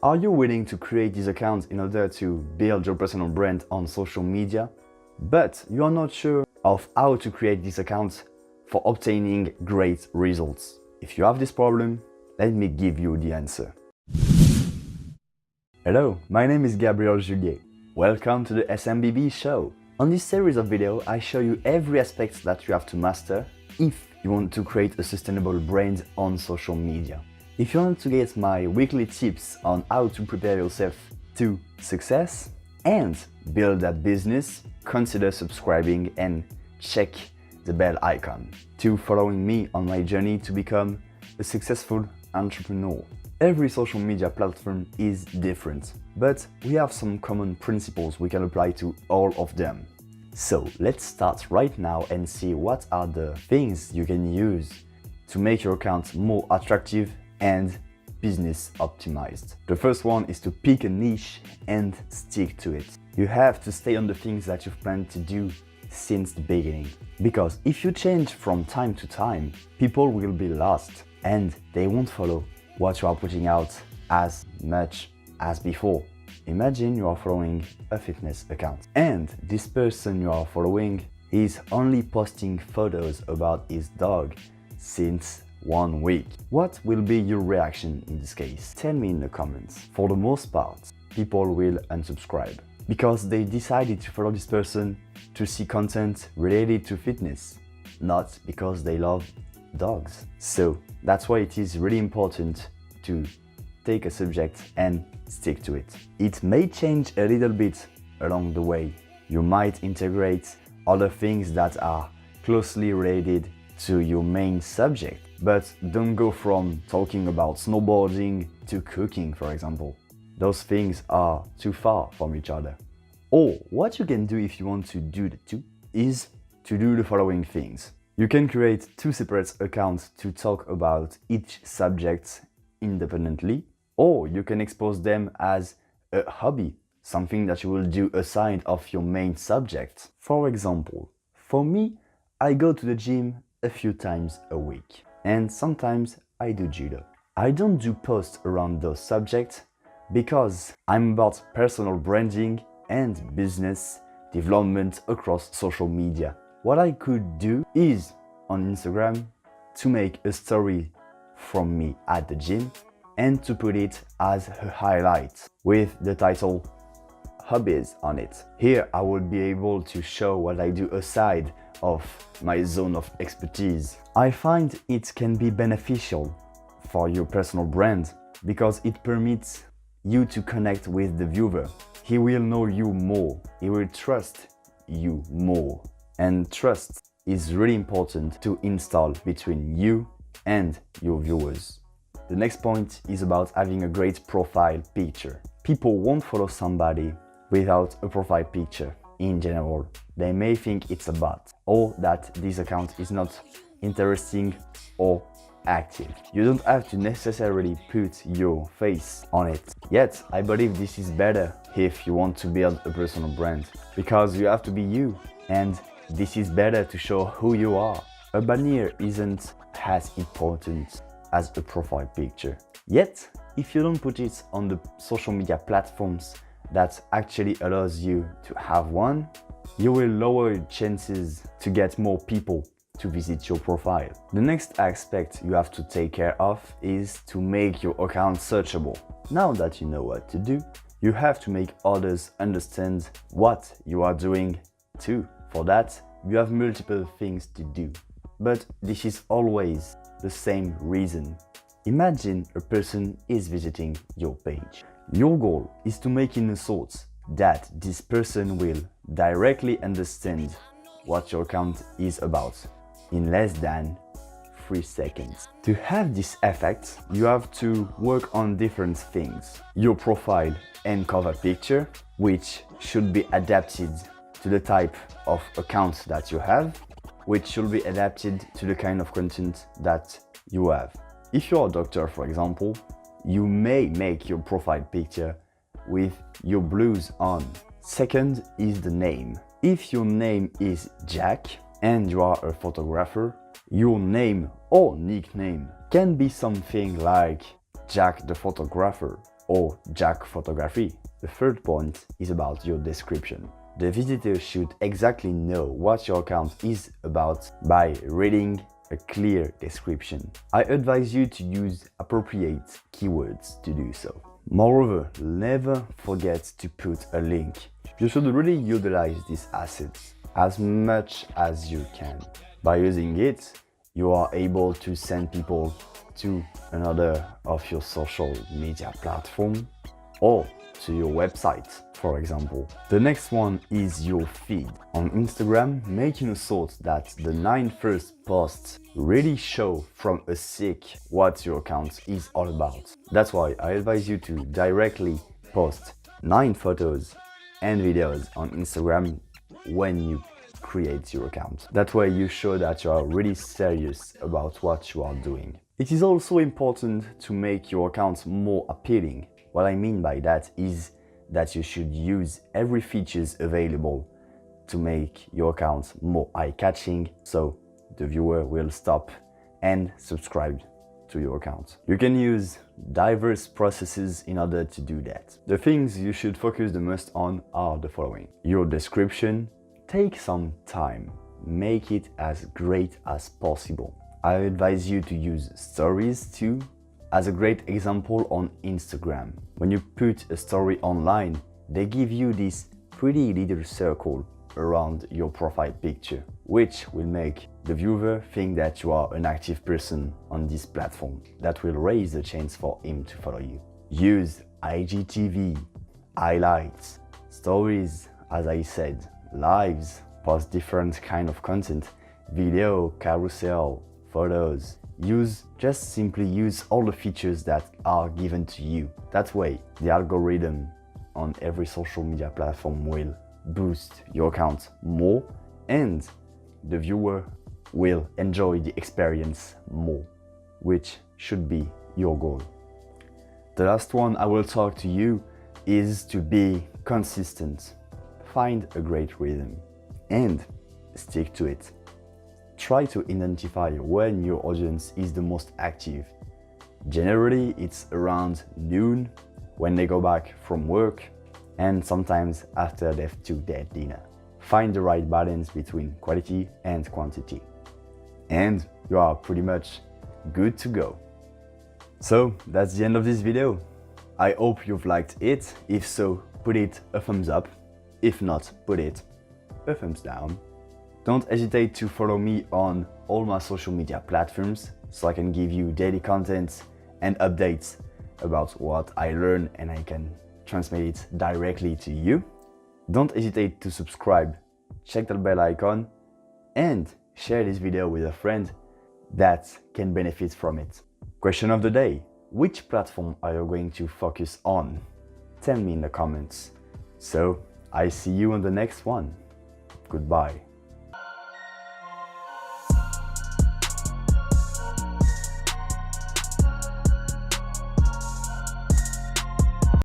Are you willing to create these accounts in order to build your personal brand on social media, but you are not sure of how to create these accounts for obtaining great results? If you have this problem, let me give you the answer. Hello, my name is Gabriel Juliet. Welcome to the SMBB show. On this series of videos, I show you every aspect that you have to master if you want to create a sustainable brand on social media. If you want to get my weekly tips on how to prepare yourself to success and build that business, consider subscribing and check the bell icon to following me on my journey to become a successful entrepreneur. Every social media platform is different, but we have some common principles we can apply to all of them. So let's start right now and see what are the things you can use to make your account more attractive and business optimized. The first one is to pick a niche and stick to it. You have to stay on the things that you've planned to do since the beginning. Because if you change from time to time, people will be lost and they won't follow what you are putting out as much as before. Imagine you are following a fitness account and this person you are following is only posting photos about his dog since 1 week. What will be your reaction in this case? Tell me in the comments. For the most part, people will unsubscribe because they decided to follow this person to see content related to fitness, not because they love dogs. So that's why it is really important to take a subject and stick to it. It may change a little bit along the way. You might integrate other things that are closely related to your main subject, but don't go from talking about snowboarding to cooking, for example. Those things are too far from each other. Or what you can do if you want to do the two is to do the following things. You can create 2 separate accounts to talk about each subject independently, or you can expose them as a hobby, something that you will do aside of your main subject. For example, for me, I go to the gym a few times a week, and sometimes I do judo. I don't do posts around those subjects because I'm about personal branding and business development across social media. What I could do is on Instagram to make a story from me at the gym and to put it as a highlight with the title hobbies on it. Here I will be able to show what I do aside of my zone of expertise. I find it can be beneficial for your personal brand because it permits you to connect with the viewer. He will know you more, he will trust you more, and trust is really important to install between you and your viewers. The next point is about having a great profile picture. People won't follow somebody without a profile picture. In general, they may think it's a bot or that this account is not interesting or active. You don't have to necessarily put your face on it. Yet, I believe this is better if you want to build a personal brand because you have to be you, and this is better to show who you are. A banner isn't as important as a profile picture. Yet, if you don't put it on the social media platforms that actually allows you to have one, you will lower your chances to get more people to visit your profile. The next aspect you have to take care of is to make your account searchable. Now that you know what to do, you have to make others understand what you are doing too. For that, you have multiple things to do, but this is always the same reason. Imagine a person is visiting your page. Your goal is to make in a sort that this person will directly understand what your account is about in less than 3 seconds. To have this effect, you have to work on different things. Your profile and cover picture, which should be adapted to the type of account that you have, which should be adapted to the kind of content that you have. If you're a doctor, for example, you may make your profile picture with your blues on. Second is the name. If your name is Jack and you are a photographer, your name or nickname can be something like Jack the photographer or Jack photography. The third point is about your description. The visitor should exactly know what your account is about by reading a clear description. I advise you to use appropriate keywords to do so. Moreover, never forget to put a link. You should really utilize these assets as much as you can. By using it, you are able to send people to another of your social media platform or to your website, for example. The next one is your feed. On Instagram, making sure that the 9 first posts really show from a sec what your account is all about. That's why I advise you to directly post 9 photos and videos on Instagram when you create your account. That way you show that you are really serious about what you are doing. It is also important to make your account more appealing. What I mean by that is that you should use every features available to make your account more eye-catching, so the viewer will stop and subscribe to your account. You can use diverse processes in order to do that. The things you should focus the most on are the following. Your description. Take some time. Make it as great as possible. I advise you to use stories too. As a great example on Instagram, when you put a story online, they give you this pretty little circle around your profile picture, which will make the viewer think that you are an active person on this platform. That will raise the chance for him to follow you. Use IGTV, highlights, stories, as I said, lives, post different kind of content, video, carousel, photos. Simply use all the features that are given to you. That way, the algorithm on every social media platform will boost your account more and the viewer will enjoy the experience more, which should be your goal. The last one I will talk to you is to be consistent. Find a great rhythm and stick to it. Try to identify when your audience is the most active. Generally, it's around noon when they go back from work and sometimes after they've took their dinner. Find the right balance between quality and quantity. And you are pretty much good to go. So that's the end of this video. I hope you've liked it. If so, put it a thumbs up. If not, put it a thumbs down. Don't hesitate to follow me on all my social media platforms so I can give you daily content and updates about what I learn and I can transmit it directly to you. Don't hesitate to subscribe, check that bell icon and share this video with a friend that can benefit from it. Question of the day: which platform are you going to focus on? Tell me in the comments. So I see you on the next one. Goodbye.